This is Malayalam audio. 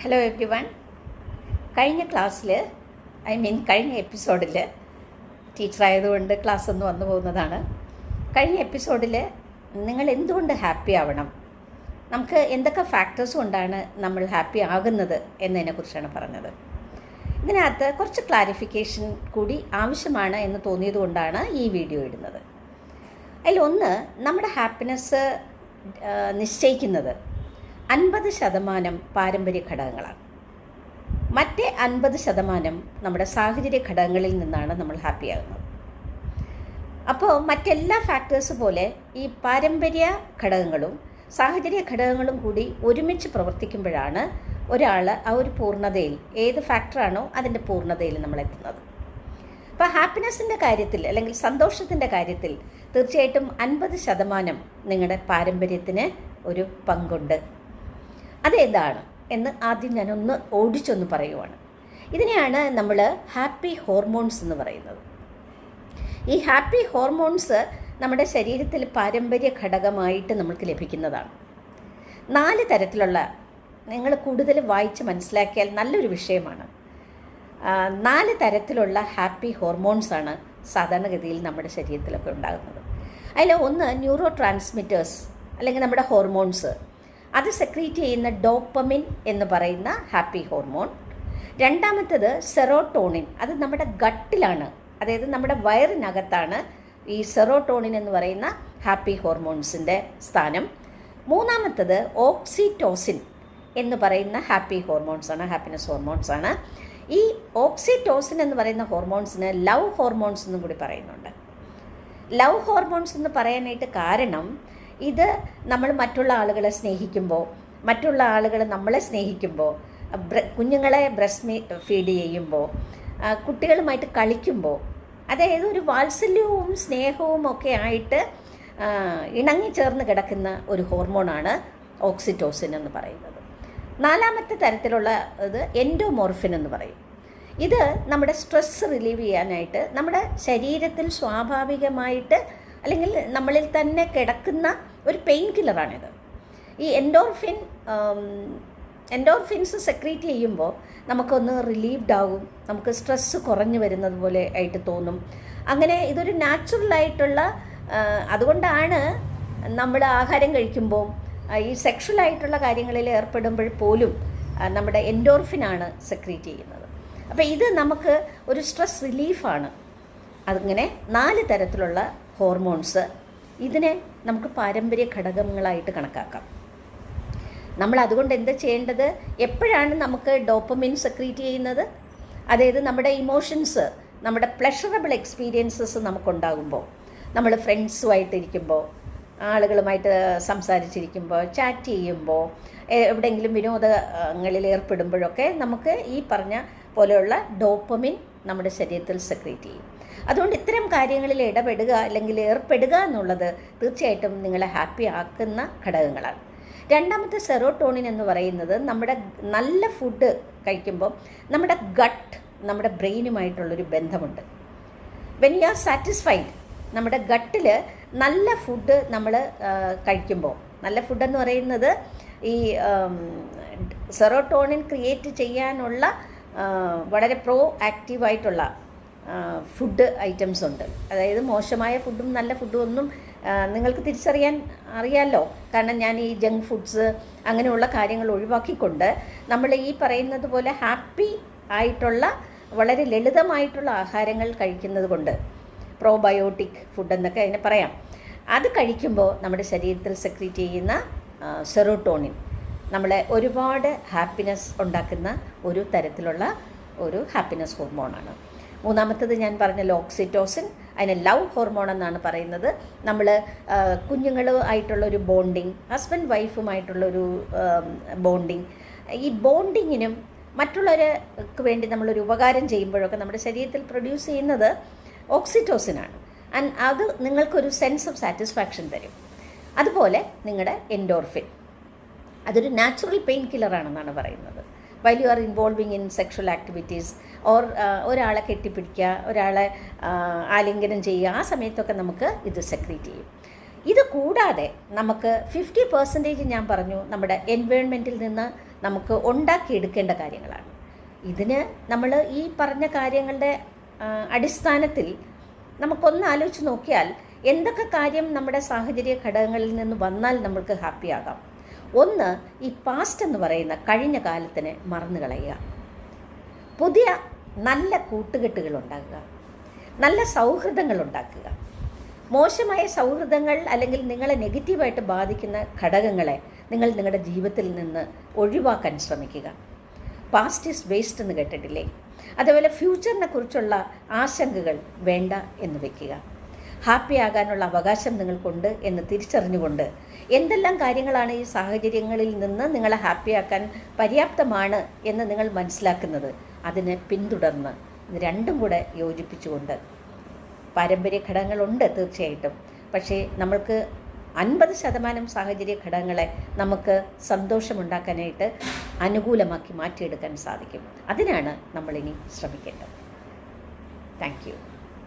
Hello every one. കഴിഞ്ഞ ക്ലാസ്സിൽ കഴിഞ്ഞ എപ്പിസോഡിൽ ടീച്ചറായതുകൊണ്ട് ക്ലാസ് ഒന്ന് വന്നു പോകുന്നതാണ്. കഴിഞ്ഞ എപ്പിസോഡിൽ നിങ്ങൾ എന്തുകൊണ്ട് ഹാപ്പി ആവണം, നമുക്ക് എന്തൊക്കെ ഫാക്ടേഴ്സ് കൊണ്ടാണ് നമ്മൾ ഹാപ്പി ആകുന്നത് എന്നതിനെക്കുറിച്ചാണ് പറഞ്ഞത്. ഇതിനകത്ത് കുറച്ച് ക്ലാരിഫിക്കേഷൻ കൂടി ആവശ്യമാണ് എന്ന് തോന്നിയതുകൊണ്ടാണ് ഈ വീഡിയോ ഇടുന്നത്. അതിലൊന്ന്, നമ്മുടെ ഹാപ്പിനെസ് നിശ്ചയിക്കുന്നത് 50% പാരമ്പര്യ ഘടകങ്ങളാണ്. മറ്റേ 50% നമ്മുടെ സാഹചര്യ ഘടകങ്ങളിൽ നിന്നാണ് നമ്മൾ ഹാപ്പിയാകുന്നത്. അപ്പോൾ മറ്റെല്ലാ ഫാക്ടേഴ്സ് പോലെ ഈ പാരമ്പര്യ ഘടകങ്ങളും സാഹചര്യ ഘടകങ്ങളും കൂടി ഒരുമിച്ച് പ്രവർത്തിക്കുമ്പോഴാണ് ഒരാൾ ആ ഒരു പൂർണ്ണതയിൽ, ഏത് ഫാക്ടറാണോ അതിൻ്റെ പൂർണ്ണതയിൽ നമ്മൾ എത്തുന്നത്. അപ്പോൾ ഹാപ്പിനെസ്സിൻ്റെ കാര്യത്തിൽ അല്ലെങ്കിൽ സന്തോഷത്തിൻ്റെ കാര്യത്തിൽ തീർച്ചയായിട്ടും 50% നിങ്ങളുടെ പാരമ്പര്യത്തിന് ഒരു പങ്കുണ്ട്. അതേതാണ് എന്ന് ആദ്യം ഞാനൊന്ന് ഓടിച്ചൊന്ന് പറയുവാണ്. ഇതിനെയാണ് നമ്മൾ ഹാപ്പി ഹോർമോൺസ് എന്ന് പറയുന്നത്. ഈ ഹാപ്പി ഹോർമോൺസ് നമ്മുടെ ശരീരത്തിൽ പാരമ്പര്യ ഘടകമായിട്ട് നമുക്ക് ലഭിക്കുന്നതാണ്. 4 തരത്തിലുള്ള, നിങ്ങൾ കൂടുതൽ വായിച്ച് മനസ്സിലാക്കിയാൽ നല്ലൊരു വിഷയമാണ്. 4 തരത്തിലുള്ള ഹാപ്പി ഹോർമോൺസാണ് സാധാരണഗതിയിൽ നമ്മുടെ ശരീരത്തിലൊക്കെ ഉണ്ടാകുന്നത്. അതിൽ ഒന്ന് ന്യൂറോ ട്രാൻസ്മിറ്റേഴ്സ് അല്ലെങ്കിൽ നമ്മുടെ ഹോർമോൺസ്, അത് സെക്രീറ്റ് ചെയ്യുന്ന ഡോപ്പമിൻ എന്ന് പറയുന്ന ഹാപ്പി ഹോർമോൺ. രണ്ടാമത്തേത് സെറോട്ടോണിൻ, അത് നമ്മുടെ ഗട്ടിലാണ്, അതായത് നമ്മുടെ വയറിനകത്താണ് ഈ സെറോട്ടോണിൻ എന്ന് പറയുന്ന ഹാപ്പി ഹോർമോൺസിൻ്റെ സ്ഥാനം. മൂന്നാമത്തേത് ഓക്സിറ്റോസിൻ എന്ന് പറയുന്ന ഹാപ്പി ഹോർമോൺസാണ്, ഹാപ്പിനെസ് ഹോർമോൺസാണ്. ഈ ഓക്സിറ്റോസിൻ എന്ന് പറയുന്ന ഹോർമോൺസിന് ലവ് ഹോർമോൺസ് എന്നും കൂടി പറയുന്നുണ്ട്. ലവ് ഹോർമോൺസ് എന്ന് പറയാനായിട്ട് കാരണം, ഇത് നമ്മൾ മറ്റുള്ള ആളുകളെ സ്നേഹിക്കുമ്പോൾ, മറ്റുള്ള ആളുകൾ നമ്മളെ സ്നേഹിക്കുമ്പോൾ, കുഞ്ഞുങ്ങളെ ബ്രസ്റ്റ് ഫീഡ് ചെയ്യുമ്പോൾ, കുട്ടികളുമായിട്ട് കളിക്കുമ്പോൾ, അതായത് ഒരു വാത്സല്യവും സ്നേഹവും ഒക്കെ ആയിട്ട് ഇണങ്ങിച്ചേർന്ന് കിടക്കുന്ന ഒരു ഹോർമോണാണ് ഓക്സിറ്റോസിൻ എന്ന് പറയുന്നത്. 4ാമത്തെ തരത്തിലുള്ള ഇത് എൻഡോമോർഫിൻ എന്ന് പറയും. ഇത് നമ്മുടെ സ്ട്രെസ് റിലീവ് ചെയ്യാനായിട്ട് നമ്മുടെ ശരീരത്തിൽ സ്വാഭാവികമായിട്ട് അല്ലെങ്കിൽ നമ്മളിൽ തന്നെ കിടക്കുന്ന ഒരു പെയിൻ കില്ലറാണിത്. ഈ എൻഡോർഫിൻസ് സെക്രീറ്റ് ചെയ്യുമ്പോൾ നമുക്കൊന്ന് റിലീവ്ഡ് ആകും, നമുക്ക് സ്ട്രെസ്സ് കുറഞ്ഞു വരുന്നത് പോലെ ആയിട്ട് തോന്നും. അങ്ങനെ ഇതൊരു നാച്ചുറലായിട്ടുള്ള, അതുകൊണ്ടാണ് നമ്മൾ ആഹാരം കഴിക്കുമ്പോൾ ഈ സെക്ഷുവലായിട്ടുള്ള കാര്യങ്ങളിൽ ഏർപ്പെടുമ്പോൾ പോലും നമ്മുടെ എൻഡോർഫിനാണ് സെക്രീറ്റ് ചെയ്യുന്നത്. അപ്പോൾ ഇത് നമുക്ക് ഒരു സ്ട്രെസ് റിലീഫാണ്. അതിങ്ങനെ 4 തരത്തിലുള്ള ഹോർമോൺസ്, ഇതിനെ നമുക്ക് പാരമ്പര്യ ഘടകങ്ങളായിട്ട് കണക്കാക്കാം. നമ്മൾ അതുകൊണ്ട് എന്താ ചെയ്യേണ്ടത്, എപ്പോഴാണ് നമുക്ക് ഡോപ്പമിൻ സെക്രീറ്റ് ചെയ്യുന്നത്, അതായത് നമ്മുടെ ഇമോഷൻസ്, നമ്മുടെ പ്ലഷറബിൾ എക്സ്പീരിയൻസസ് നമുക്കുണ്ടാകുമ്പോൾ, നമ്മൾ ഫ്രണ്ട്സുമായിട്ടിരിക്കുമ്പോൾ, ആളുകളുമായിട്ട് സംസാരിച്ചിരിക്കുമ്പോൾ, ചാറ്റ് ചെയ്യുമ്പോൾ, എവിടെയെങ്കിലും വിനോദങ്ങളിൽ ഏർപ്പെടുമ്പോഴൊക്കെ നമുക്ക് ഈ പറഞ്ഞ പോലെയുള്ള ഡോപ്പമിൻ നമ്മുടെ ശരീരത്തിൽ സെക്രീറ്റ് ചെയ്യും. അതുകൊണ്ട് ഇത്തരം കാര്യങ്ങളിൽ ഇടപെടുക അല്ലെങ്കിൽ ഏർപ്പെടുക എന്നുള്ളത് തീർച്ചയായിട്ടും നിങ്ങളെ ഹാപ്പി ആക്കുന്ന ഘടകങ്ങളാണ്. രണ്ടാമത്തെ സെറോട്ടോണിൻ എന്ന് പറയുന്നത്, നമ്മുടെ നല്ല ഫുഡ് കഴിക്കുമ്പോൾ നമ്മുടെ ഗട്ട്, നമ്മുടെ ബ്രെയിനുമായിട്ടുള്ളൊരു ബന്ധമുണ്ട്. വെൻ യു ആർ സാറ്റിസ്ഫൈഡ്, നമ്മുടെ ഗട്ടിൽ നല്ല ഫുഡ് നമ്മൾ കഴിക്കുമ്പോൾ, നല്ല ഫുഡെന്ന് പറയുന്നത് ഈ സെറോട്ടോണിൻ ക്രിയേറ്റ് ചെയ്യാനുള്ള വളരെ പ്രോ ആക്റ്റീവായിട്ടുള്ള ഫുഡ് ഐറ്റംസ് ഉണ്ട്. അതായത് മോശമായ ഫുഡും നല്ല ഫുഡും ഒന്നും നിങ്ങൾക്ക് അറിയാമല്ലോ. കാരണം ഞാൻ ഈ ജങ്ക് ഫുഡ്സ് അങ്ങനെയുള്ള കാര്യങ്ങൾ ഒഴിവാക്കിക്കൊണ്ട് നമ്മൾ ഈ പറയുന്നത് പോലെ ഹാപ്പി ആയിട്ടുള്ള വളരെ ലളിതമായിട്ടുള്ള ആഹാരങ്ങൾ കഴിക്കുന്നത് കൊണ്ട്, പ്രോബയോട്ടിക് ഫുഡ് എന്നൊക്കെ അതിനെ പറയാം, അത് കഴിക്കുമ്പോൾ നമ്മുടെ ശരീരത്തിൽ സെക്രീറ്റ് ചെയ്യുന്ന സെറോട്ടോണിൻ നമ്മളെ ഒരുപാട് ഹാപ്പിനെസ് ഉണ്ടാക്കുന്ന ഒരു തരത്തിലുള്ള ഒരു ഹാപ്പിനെസ് ഹോർമോണാണ്. മൂന്നാമത്തേത് ഞാൻ പറഞ്ഞല്ലോ ഓക്സിറ്റോസിൻ, അതിനെ ലവ് ഹോർമോൺ എന്നാണ് പറയുന്നത്. നമ്മൾ കുഞ്ഞുങ്ങളുമായിട്ടുള്ളൊരു ബോണ്ടിങ്, ഹസ്ബൻഡ് വൈഫുമായിട്ടുള്ളൊരു ബോണ്ടിങ്, ഈ ബോണ്ടിങ്ങിനും മറ്റുള്ളവർക്ക് വേണ്ടി നമ്മളൊരു ഉപകാരം ചെയ്യുമ്പോഴൊക്കെ നമ്മുടെ ശരീരത്തിൽ പ്രൊഡ്യൂസ് ചെയ്യുന്നത് ഓക്സിറ്റോസിനാണ്. ആൻഡ് അത് നിങ്ങൾക്കൊരു സെൻസ് ഓഫ് സാറ്റിസ്ഫാക്ഷൻ തരും. അതുപോലെ നിങ്ങളുടെ എൻഡോർഫിൻ, അതൊരു നാച്ചുറൽ പെയിൻ കില്ലറാണെന്നാണ് പറയുന്നത്. While you are involving in sexual activities or ഒരാളെ കെട്ടിപ്പിടിക്കുക, ഒരാളെ ആലിംഗനം ചെയ്യുക, ആ സമയത്തൊക്കെ നമുക്ക് ഇത് സെക്രീറ്റ് ചെയ്യും. ഇത് കൂടാതെ നമുക്ക് 50% ഞാൻ പറഞ്ഞു നമ്മുടെ എൻവയോൺമെൻറ്റിൽ നിന്ന് നമുക്ക് ഉണ്ടാക്കിയെടുക്കേണ്ട കാര്യങ്ങളാണ്. ഇതിന് നമ്മൾ ഈ പറഞ്ഞ കാര്യങ്ങളുടെ അടിസ്ഥാനത്തിൽ നമുക്കൊന്ന് ആലോചിച്ച് നോക്കിയാൽ എന്തൊക്കെ കാര്യം നമ്മുടെ സാഹചര്യ ഘടകങ്ങളിൽ നിന്ന് വന്നാൽ നമ്മൾക്ക് ഹാപ്പിയാകാം. ഒന്ന്, ഈ പാസ്റ്റ് എന്ന് പറയുന്ന കഴിഞ്ഞ കാലത്തിനെ മറന്നു കളയുക. പുതിയ നല്ല കൂട്ടുകെട്ടുകൾ ഉണ്ടാക്കുക, നല്ല സൗഹൃദങ്ങൾ ഉണ്ടാക്കുക. മോശമായ സൗഹൃദങ്ങൾ അല്ലെങ്കിൽ നിങ്ങളെ നെഗറ്റീവായിട്ട് ബാധിക്കുന്ന ഘടകങ്ങളെ നിങ്ങൾ നിങ്ങളുടെ ജീവിതത്തിൽ നിന്ന് ഒഴിവാക്കാൻ ശ്രമിക്കുക. പാസ്റ്റ് ഈസ് വേസ്റ്റ് എന്ന് കേട്ടിട്ടില്ലേ? അതുപോലെ ഫ്യൂച്ചറിനെ കുറിച്ചുള്ള ആശങ്കകൾ വേണ്ട എന്ന് വയ്ക്കുക. ഹാപ്പി ആകാനുള്ള അവകാശം നിങ്ങൾക്കുണ്ട് എന്ന് തിരിച്ചറിഞ്ഞുകൊണ്ട് എന്തെല്ലാം കാര്യങ്ങളാണ് ഈ സാഹചര്യങ്ങളിൽ നിന്ന് നിങ്ങളെ ഹാപ്പിയാക്കാൻ പര്യാപ്തമാണ് എന്ന് നിങ്ങൾ മനസ്സിലാക്കുന്നത്, അതിനെ പിന്തുടർന്ന് ഇത് രണ്ടും കൂടെ യോജിപ്പിച്ചുകൊണ്ട്, പാരമ്പര്യ ഘടകങ്ങളുണ്ട് തീർച്ചയായിട്ടും, പക്ഷേ നമ്മൾക്ക് 50% സാഹചര്യ ഘടകങ്ങളെ നമുക്ക് സന്തോഷമുണ്ടാക്കാനായിട്ട് അനുകൂലമാക്കി മാറ്റിയെടുക്കാൻ സാധിക്കും. അതിനാണ് നമ്മളിനി ശ്രമിക്കേണ്ടത്. Thank you.